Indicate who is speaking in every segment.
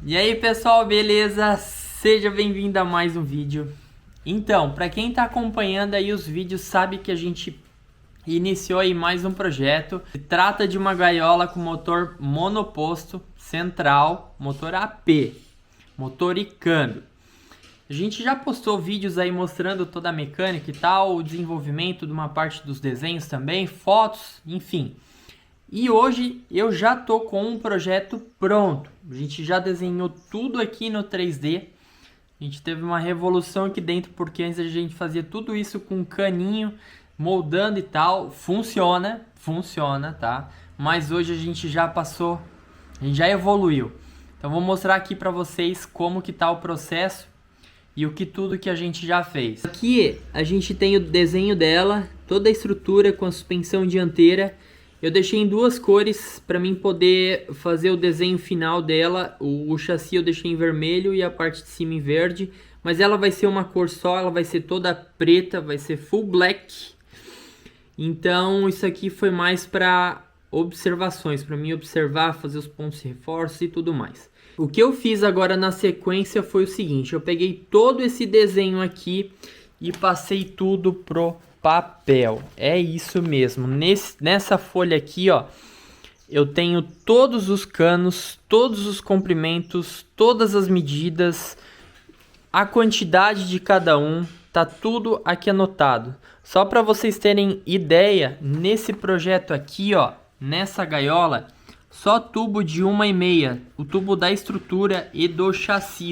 Speaker 1: E aí pessoal, beleza? Seja bem-vindo a mais um vídeo. Então, para quem está acompanhando aí os vídeos sabe que a gente iniciou aí mais um projeto. Se trata de uma gaiola com motor monoposto central, motor AP, motor e câmbio. A gente já postou vídeos aí mostrando toda a mecânica e tal, o desenvolvimento de uma parte dos desenhos também, fotos, enfim. E hoje eu já tô com um projeto pronto. A gente já desenhou tudo aqui no 3D. A gente teve uma revolução aqui dentro, porque antes a gente fazia tudo isso com caninho, moldando e tal. Funciona, tá? Mas hoje a gente já passou, a gente já evoluiu. Então vou mostrar aqui para vocês como que tá o processo e tudo que a gente já fez. Aqui a gente tem o desenho dela, toda a estrutura com a suspensão dianteira. Eu deixei em duas cores para mim poder fazer o desenho final dela. O chassi eu deixei em vermelho e a parte de cima em verde. Mas ela vai ser uma cor só, ela vai ser toda preta, vai ser full black. Então isso aqui foi mais para observações, para mim observar, fazer os pontos de reforço e tudo mais. O que eu fiz agora na sequência foi o seguinte: eu peguei todo esse desenho aqui e passei tudo pro papel. É isso mesmo. Nessa folha aqui, ó, eu tenho todos os canos, todos os comprimentos, todas as medidas, a quantidade de cada um, tá tudo aqui anotado. Só para vocês terem ideia, nesse projeto aqui, ó, nessa gaiola, só tubo de 1,5, o tubo da estrutura e do chassi,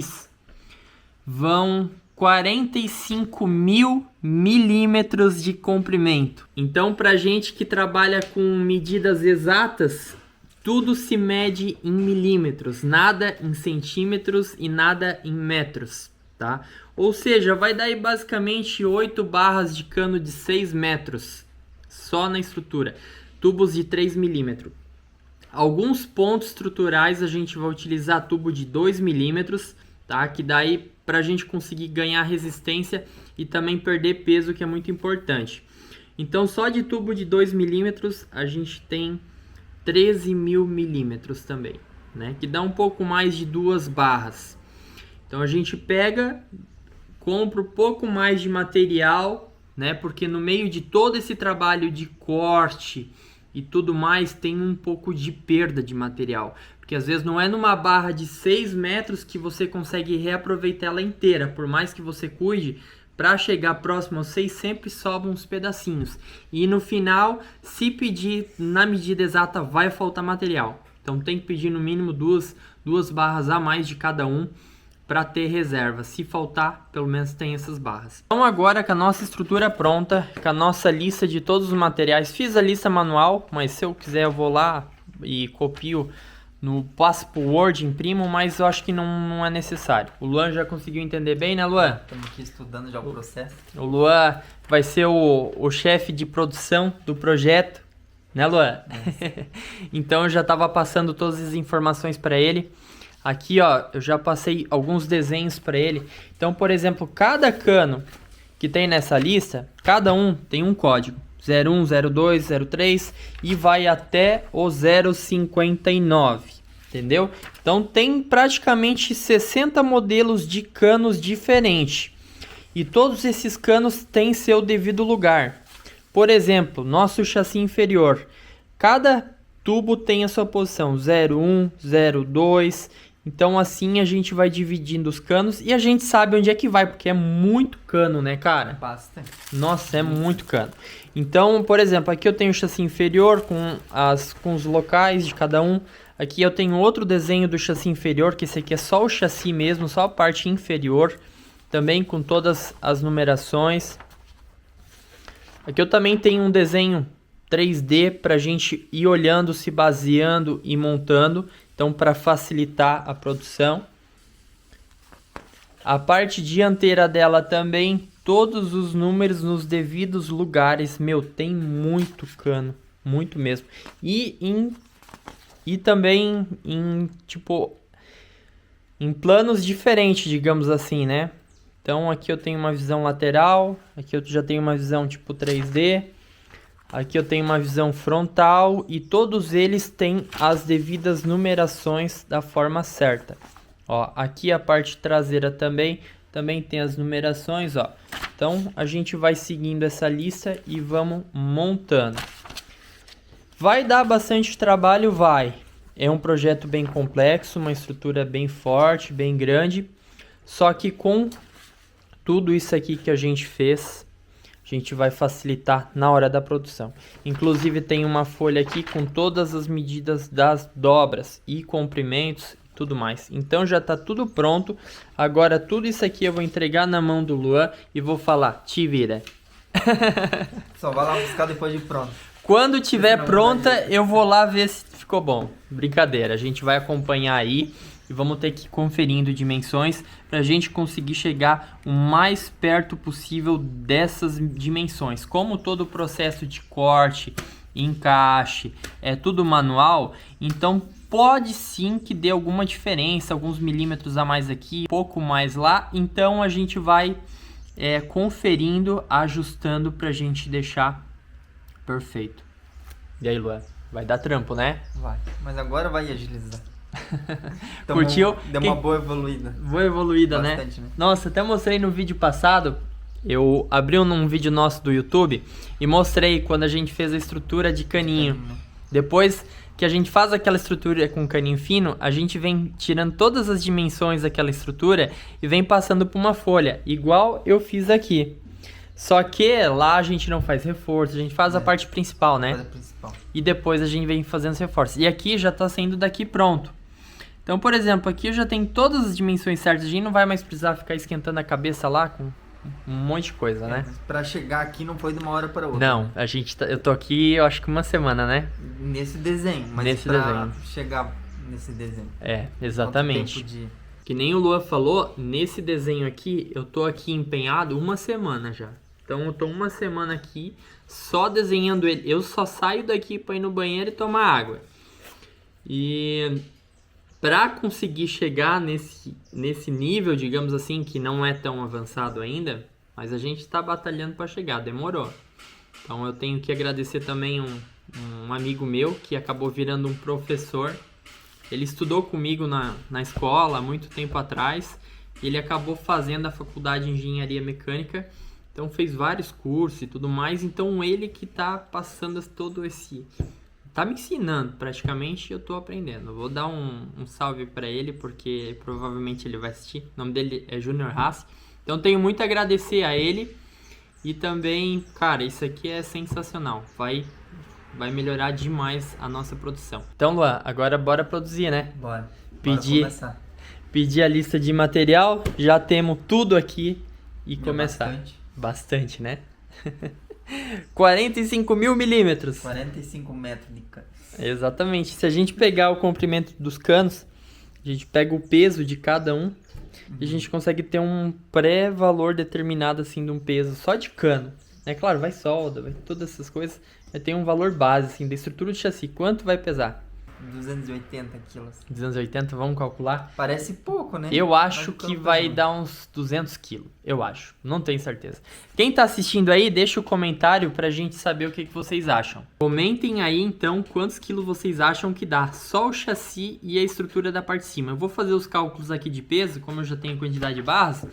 Speaker 1: vão 45 mil milímetros de comprimento. Então, pra gente que trabalha com medidas exatas, tudo se mede em milímetros, nada em centímetros e nada em metros, tá? Ou seja, vai dar aí basicamente 8 barras de cano de 6 metros, só na estrutura. Tubos de 3 milímetros. Alguns pontos estruturais a gente vai utilizar tubo de 2 milímetros, tá? Que daí para a gente conseguir ganhar resistência e também perder peso, que é muito importante. Então só de tubo de 2 milímetros a gente tem 13 mil milímetros também, né? Que dá um pouco mais de 2 barras. Então a gente pega, compra um pouco mais de material, né? Porque no meio de todo esse trabalho de corte e tudo mais, tem um pouco de perda de material. Porque às vezes não é numa barra de 6 metros que você consegue reaproveitar ela inteira. Por mais que você cuide, para chegar próximo aos 6 sempre sobram uns pedacinhos. E no final, se pedir na medida exata, vai faltar material. Então tem que pedir no mínimo duas barras a mais de cada um, para ter reserva. Se faltar, pelo menos tem essas barras. Então agora com a nossa estrutura pronta, com a nossa lista de todos os materiais, fiz a lista manual, mas se eu quiser eu vou lá e copio, passo pro Word, imprimo, mas eu acho que não é necessário. O Luan já conseguiu entender bem, né, Luan?
Speaker 2: Estamos aqui estudando já o processo.
Speaker 1: O Luan vai ser o chefe de produção do projeto, né, Luan? Então eu já estava passando todas as informações para ele. Aqui, ó, eu já passei alguns desenhos para ele. Então, por exemplo, cada cano que tem nessa lista, cada um tem um código. 01, 02, 03 e vai até o 059, entendeu? Então, tem praticamente 60 modelos de canos diferentes. E todos esses canos têm seu devido lugar. Por exemplo, nosso chassi inferior. Cada tubo tem a sua posição. 01, 02... Então assim a gente vai dividindo os canos e a gente sabe onde é que vai, porque é muito cano, né, cara?
Speaker 2: Bastante.
Speaker 1: Nossa, é muito cano. Então, por exemplo, aqui eu tenho o chassi inferior com os locais de cada um. Aqui eu tenho outro desenho do chassi inferior, que esse aqui é só o chassi mesmo, só a parte inferior. Também com todas as numerações. Aqui eu também tenho um desenho 3D para a gente ir olhando, se baseando e montando. Então, para facilitar a produção. A parte dianteira dela também, todos os números nos devidos lugares. Meu, tem muito cano, muito mesmo. E também em planos diferentes, digamos assim, né? Então, aqui eu tenho uma visão lateral, aqui eu já tenho uma visão tipo 3D. Aqui eu tenho uma visão frontal e todos eles têm as devidas numerações da forma certa. Ó, aqui a parte traseira também tem as numerações, ó. Então a gente vai seguindo essa lista e vamos montando. Vai dar bastante trabalho, vai. É um projeto bem complexo, uma estrutura bem forte, bem grande. Só que com tudo isso aqui que a gente fez, a gente vai facilitar na hora da produção. Inclusive tem uma folha aqui com todas as medidas das dobras e comprimentos e tudo mais. Então já tá tudo pronto. Agora tudo isso aqui eu vou entregar na mão do Luan e vou falar, te vira.
Speaker 2: Só vai lá buscar depois de pronto.
Speaker 1: Quando tiver pronta, eu vou lá ver se ficou bom. Brincadeira, a gente vai acompanhar aí e vamos ter que ir conferindo dimensões para a gente conseguir chegar o mais perto possível dessas dimensões. Como todo o processo de corte, encaixe, é tudo manual, então pode sim que dê alguma diferença, alguns milímetros a mais aqui, pouco mais lá, então a gente vai conferindo, ajustando para a gente deixar perfeito. E aí, Luan? Vai dar trampo, né?
Speaker 2: Vai, mas agora vai agilizar.
Speaker 1: Curtiu?
Speaker 2: Deu uma boa evoluída.
Speaker 1: Boa evoluída,
Speaker 2: bastante,
Speaker 1: né? Nossa, até mostrei no vídeo passado. Eu abri num vídeo nosso do YouTube e mostrei quando a gente fez a estrutura de caninho. Depois que a gente faz aquela estrutura com caninho fino, a gente vem tirando todas as dimensões daquela estrutura e vem passando por uma folha, igual eu fiz aqui. Só que lá a gente não faz reforço, a gente faz a parte principal, né?
Speaker 2: Faz a principal.
Speaker 1: E depois a gente vem fazendo os reforços. E aqui já tá saindo daqui pronto. Então, por exemplo, aqui eu já tenho todas as dimensões certas. A gente não vai mais precisar ficar esquentando a cabeça lá com um monte de coisa, né?
Speaker 2: Mas pra chegar aqui não foi de uma hora para outra.
Speaker 1: Não, a gente eu tô aqui, eu acho que uma semana, né?
Speaker 2: Nesse desenho, mas
Speaker 1: nesse
Speaker 2: pra
Speaker 1: desenho.
Speaker 2: chegar nesse desenho.
Speaker 1: Exatamente.
Speaker 2: Quanto tempo
Speaker 1: Que nem o Luan falou, nesse desenho aqui, eu tô aqui empenhado uma semana já. Então eu tô uma semana aqui só desenhando ele. Eu só saio daqui pra ir no banheiro e tomar água. E para conseguir chegar nesse nível, digamos assim, que não é tão avançado ainda, mas a gente está batalhando para chegar, demorou. Então eu tenho que agradecer também um amigo meu que acabou virando um professor. Ele estudou comigo na escola há muito tempo atrás. E ele acabou fazendo a faculdade de engenharia mecânica. Então fez vários cursos e tudo mais. Então ele que está passando todo esse... Tá me ensinando praticamente, eu tô aprendendo. Vou dar um salve para ele, porque provavelmente ele vai assistir. O nome dele é Junior Haas. Então tenho muito a agradecer a ele. E também, cara, isso aqui é sensacional. Vai melhorar demais a nossa produção. Então, Luan, agora bora produzir, né?
Speaker 2: Bora.
Speaker 1: Pedir a lista de material. Já temos tudo aqui e começar. Bastante, né? 45 mil milímetros.
Speaker 2: 45 metros de cano.
Speaker 1: Exatamente. Se a gente pegar o comprimento dos canos, a gente pega o peso de cada um e a gente consegue ter um pré-valor determinado assim de um peso só de cano. É claro, vai solda, vai todas essas coisas, mas tem um valor base assim da estrutura do chassi. Quanto vai pesar?
Speaker 2: 280 quilos.
Speaker 1: 280, vamos calcular?
Speaker 2: Parece pouco, né?
Speaker 1: Eu acho que vai dar uns 200 quilos. Eu acho. Não tenho certeza. Quem tá assistindo aí, deixa o comentário pra gente saber o que vocês acham. Comentem aí, então, quantos quilos vocês acham que dá. Só o chassi e a estrutura da parte de cima. Eu vou fazer os cálculos aqui de peso, como eu já tenho quantidade de barras.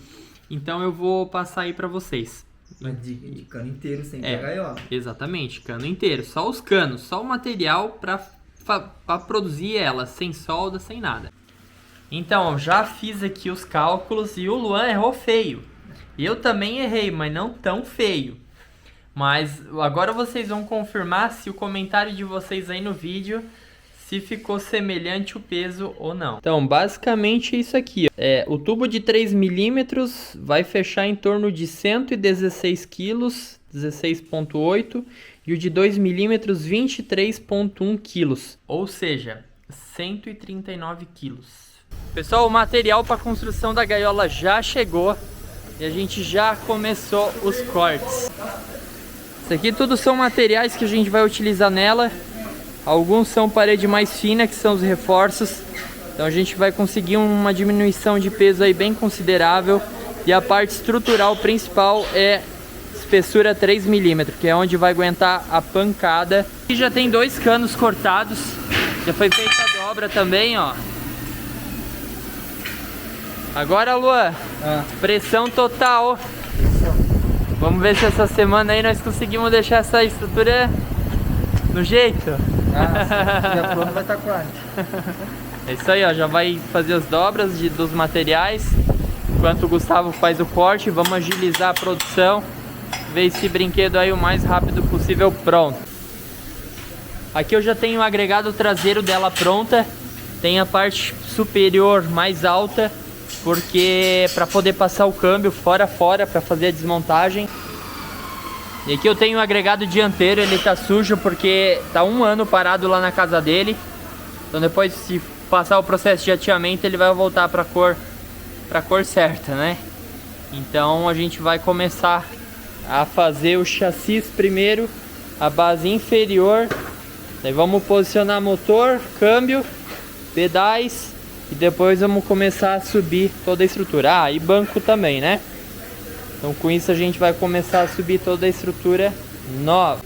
Speaker 1: Então, eu vou passar aí pra vocês.
Speaker 2: De cano inteiro, sem gaiola.
Speaker 1: Exatamente, cano inteiro. Só os canos, só o material pra produzir ela, sem solda, sem nada. Então, já fiz aqui os cálculos e o Luan errou feio. Eu também errei, mas não tão feio. Mas agora vocês vão confirmar se o comentário de vocês aí no vídeo, se ficou semelhante o peso ou não. Então, basicamente é isso aqui. O tubo de 3 milímetros vai fechar em torno de 116 quilos, 16,8 e o de 2 milímetros 23,1 quilos, ou seja, 139 quilos. Pessoal, o material para construção da gaiola já chegou e a gente já começou os cortes. Isso aqui tudo são materiais que a gente vai utilizar nela. Alguns são parede mais fina, que são os reforços. Então a gente vai conseguir uma diminuição de peso aí bem considerável. E a parte estrutural principal é espessura 3 milímetros, que é onde vai aguentar a pancada. Aqui já tem 2 canos cortados. Já foi feita a dobra também, ó. Agora, Luan, pressão total. Vamos ver se essa semana aí nós conseguimos deixar essa estrutura no jeito.
Speaker 2: Se tiver pronto vai estar quase.
Speaker 1: É isso aí, ó, já vai fazer as dobras dos materiais. Enquanto o Gustavo faz o corte, vamos agilizar a produção. Ver esse brinquedo aí o mais rápido possível pronto. Aqui eu já tenho o agregado traseiro dela pronta. Tem a parte superior mais alta, porque para poder passar o câmbio fora a fora para fazer a desmontagem. E aqui eu tenho o agregado dianteiro, ele tá sujo porque tá 1 ano parado lá na casa dele. Então depois, se passar o processo de ateamento, ele vai voltar para a cor certa, né? Então a gente vai começar a fazer o chassi primeiro, a base inferior. Daí vamos posicionar motor, câmbio, pedais e depois vamos começar a subir toda a estrutura. Ah, e banco também, né? Então com isso a gente vai começar a subir toda a estrutura nova.